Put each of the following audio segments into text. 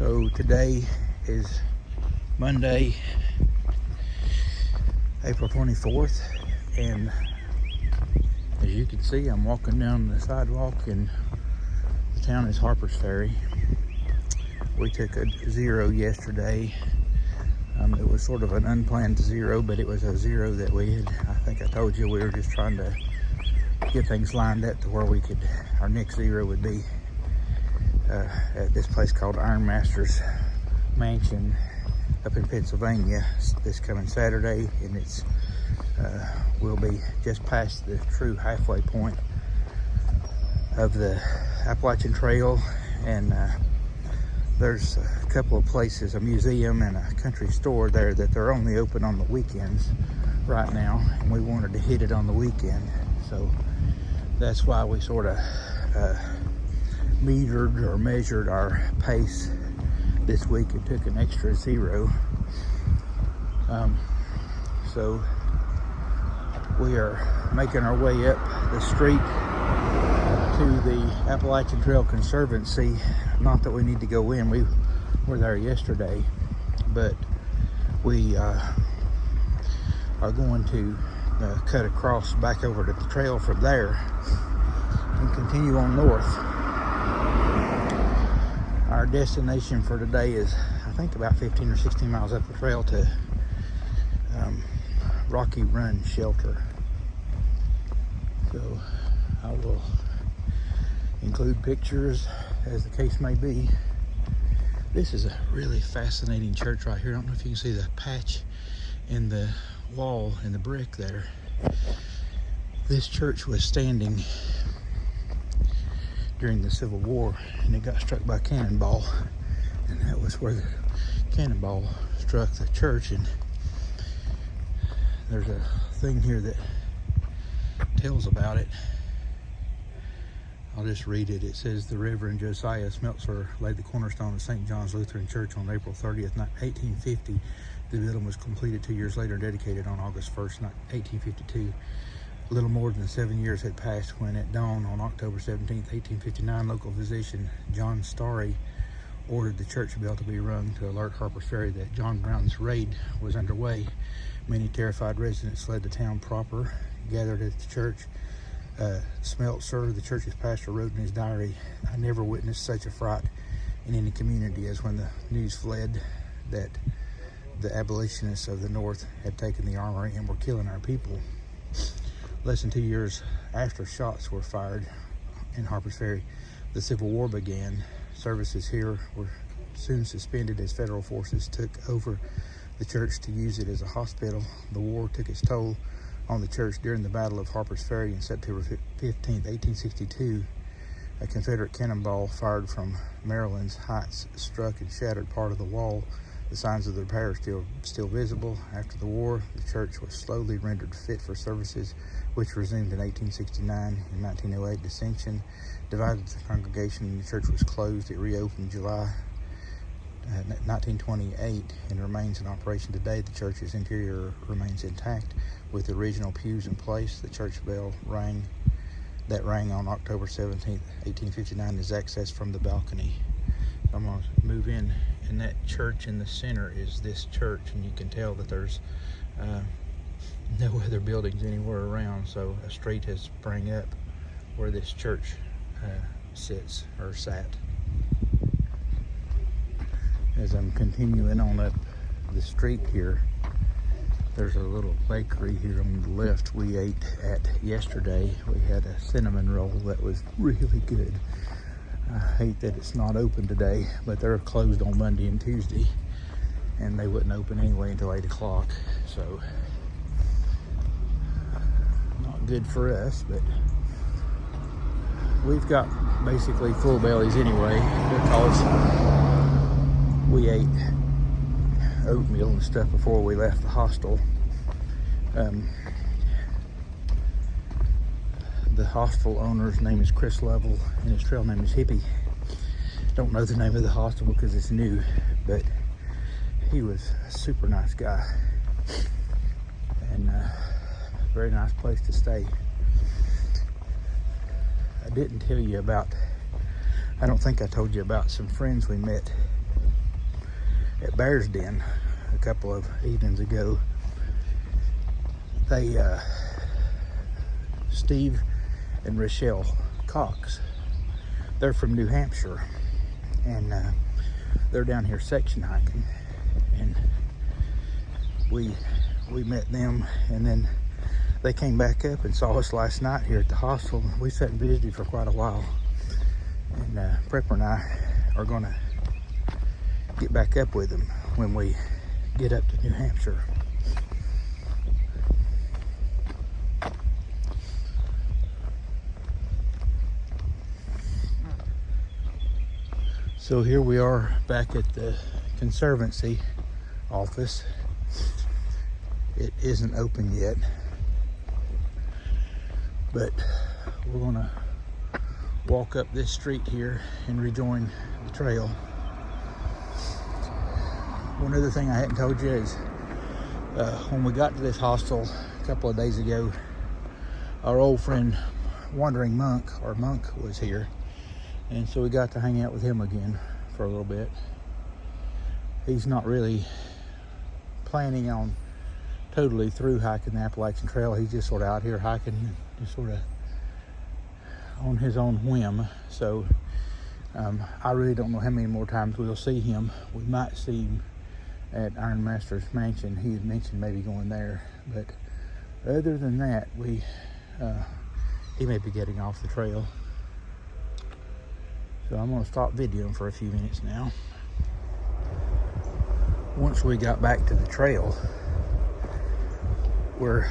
So today is Monday, April 24th, and as you can see, I'm walking down the sidewalk, and the town is Harper's Ferry. We took a zero yesterday. It was sort of an unplanned zero, but it was a zero that we had, I think I told you, we were just trying to get things lined up to where we could, our next zero would be at this place called Ironmaster's Mansion up in Pennsylvania this coming Saturday, and it's we'll be just past the true halfway point of the Appalachian Trail, and there's a couple of places, a museum and a country store there, that they're only open on the weekends right now, and we wanted to hit it on the weekend, so that's why we sort of metered or measured our pace this week and took an extra zero. So we are making our way up the street to the Appalachian Trail Conservancy. Not that we need to go in, we were there yesterday, but we are going to cut across back over to the trail from there and continue on north. Our destination for today is, I think, about 15 or 16 miles up the trail to Rocky Run Shelter. So I will include pictures as the case may be. This is a really fascinating church right here. I don't know if you can see the patch in the wall and the brick there. This church was standing during the Civil War, and it got struck by a cannonball, and that was where the cannonball struck the church. And there's a thing here that tells about it. I'll just read it. It says, the Reverend Josiah Smeltzer laid the cornerstone of St. John's Lutheran Church on April 30th, 1850. The building was completed 2 years later and dedicated on August 1st, 1852. A little more than 7 years had passed when at dawn on October 17th, 1859, local physician John Starry ordered the church bell to be rung to alert Harper's Ferry that John Brown's raid was underway. Many terrified residents fled the town proper, gathered at the church. Smeltzer, the church's pastor, wrote in his diary, "I never witnessed such a fright in any community as when the news fled that the abolitionists of the North had taken the armory and were killing our people." Less than 2 years after shots were fired in Harper's Ferry, the Civil War began. Services here were soon suspended as federal forces took over the church to use it as a hospital. The war took its toll on the church. During the Battle of Harper's Ferry in September 15th, 1862, a Confederate cannonball fired from Maryland's Heights struck and shattered part of the wall. The signs of the repair are still visible. After the war, the church was slowly rendered fit for services, which resumed in 1869. In 1908, dissension divided the congregation and the church was closed. It reopened July 1928 and remains in operation today. The church's interior remains intact with the original pews in place. The church bell rang on October 17th, 1859 is accessed from the balcony. I'm going to move in, and that church in the center is this church, and you can tell that there's no other buildings anywhere around, so a street has sprang up where this church sits or sat. As I'm continuing on up the street here, there's a little bakery here on the left we ate at yesterday. We had a cinnamon roll that was really good. I hate that it's not open today, but they're closed on Monday and Tuesday, and they wouldn't open anyway until 8 o'clock, so not good for us, but we've got basically full bellies anyway, because we ate oatmeal and stuff before we left the hostel. The hostel owner's name is Chris Lovell, and his trail name is Hippie. Don't know the name of the hostel because it's new, but he was a super nice guy, and very nice place to stay. I didn't tell you about, I don't think I told you about some friends we met at Bear's Den a couple of evenings ago. They, Steve and Rochelle Cox, they're from New Hampshire, and they're down here section hiking, and we met them, and then they came back up and saw us last night here at the hostel. We sat and visited for quite a while, and Prepper and I are gonna get back up with them when we get up to New Hampshire. So here we are back at the Conservancy office. It isn't open yet, but we're gonna walk up this street here and rejoin the trail. One other thing I hadn't told you is when we got to this hostel a couple of days ago, our old friend Wandering Monk, or Monk, was here, and so we got to hang out with him again for a little bit. He's not really planning on totally through hiking the Appalachian Trail. He's just sort of out here hiking, just sort of on his own whim. So I really don't know how many more times we'll see him. We might see him at Iron Master's mansion. He had mentioned maybe going there, but other than that, he may be getting off the trail. So I'm gonna stop videoing for a few minutes now. Once we got back to the trail, we're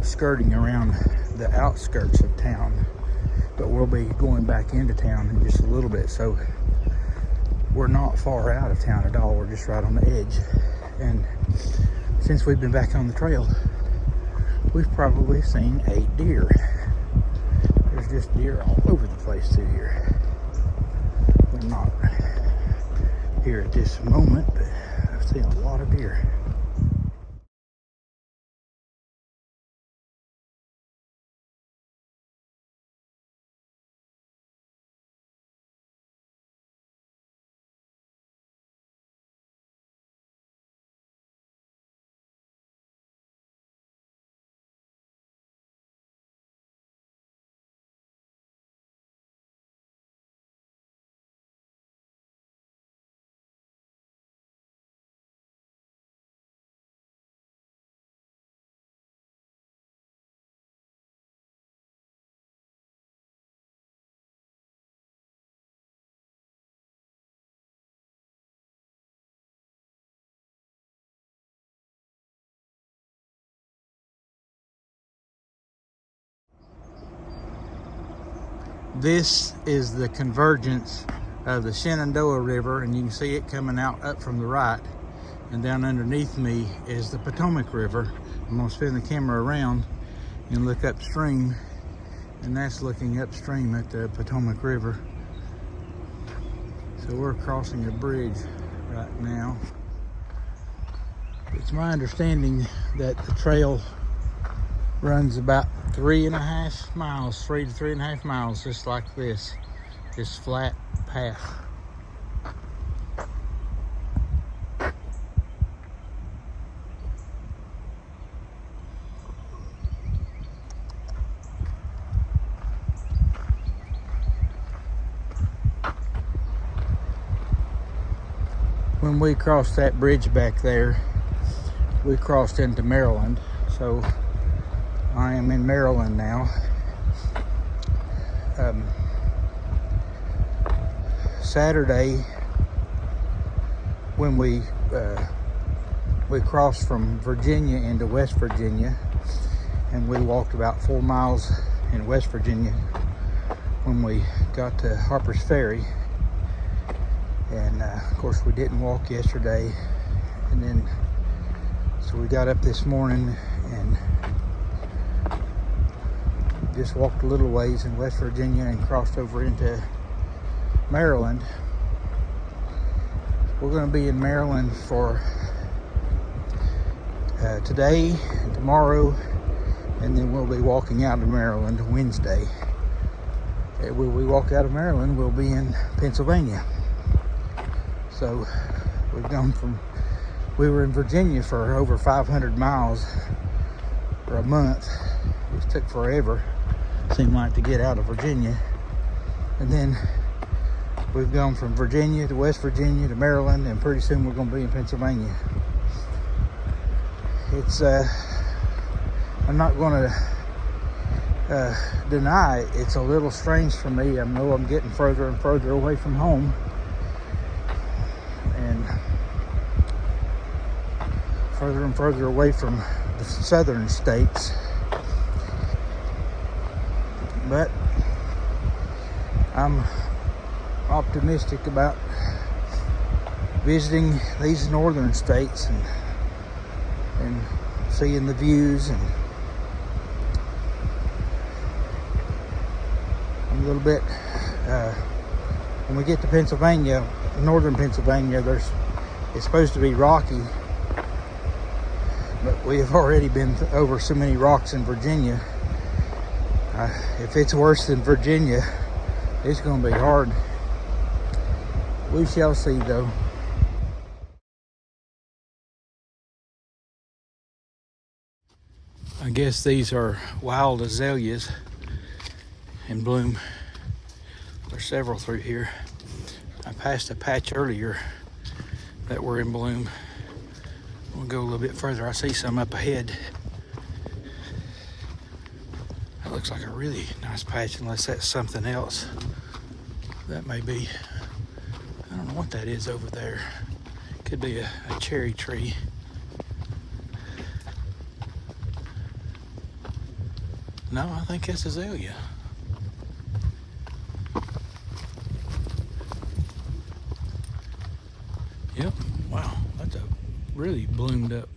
skirting around the outskirts of town, but we'll be going back into town in just a little bit. So we're not far out of town at all. We're just right on the edge. And since we've been back on the trail, we've probably seen 8 deer. There's just deer all over the place through here. We're not here at this moment, but I've seen a lot of deer. This is the convergence of the Shenandoah River, and you can see it coming out up from the right, and down underneath me is the Potomac River. I'm going to spin the camera around and look upstream, and that's looking upstream at the Potomac River. So we're crossing a bridge right now. It's my understanding that the trail runs about 3.5 miles, 3 to 3.5 miles, just like this flat path. When we crossed that bridge back there, we crossed into Maryland. So I am in Maryland now. Saturday, when we crossed from Virginia into West Virginia, and we walked about 4 miles in West Virginia when we got to Harper's Ferry. And of course we didn't walk yesterday, and then so we got up this morning and just walked a little ways in West Virginia and crossed over into Maryland. We're going to be in Maryland for today and tomorrow, and then we'll be walking out of Maryland Wednesday. When we walk out of Maryland, we'll be in Pennsylvania. So We were in Virginia for over 500 miles for a month. It just took forever, seemed like, to get out of Virginia. And then we've gone from Virginia to West Virginia to Maryland, and pretty soon we're going to be in Pennsylvania. It's, I'm not going to deny it. It's a little strange for me. I know I'm getting further and further away from home, and further away from the southern states. But I'm optimistic about visiting these northern states and seeing the views. And I'm a little bit, when we get to Pennsylvania, northern Pennsylvania, it's supposed to be rocky, but we have already been over so many rocks in Virginia. If it's worse than Virginia, it's going to be hard. We shall see, though. I guess these are wild azaleas in bloom. There's several through here. I passed a patch earlier that were in bloom. We'll go a little bit further. I see some up ahead. That looks like a really nice patch, unless that's something else. That may be, I don't know what that is over there. Could be a cherry tree. No, I think that's azalea. Yep, wow, that's a really bloomed up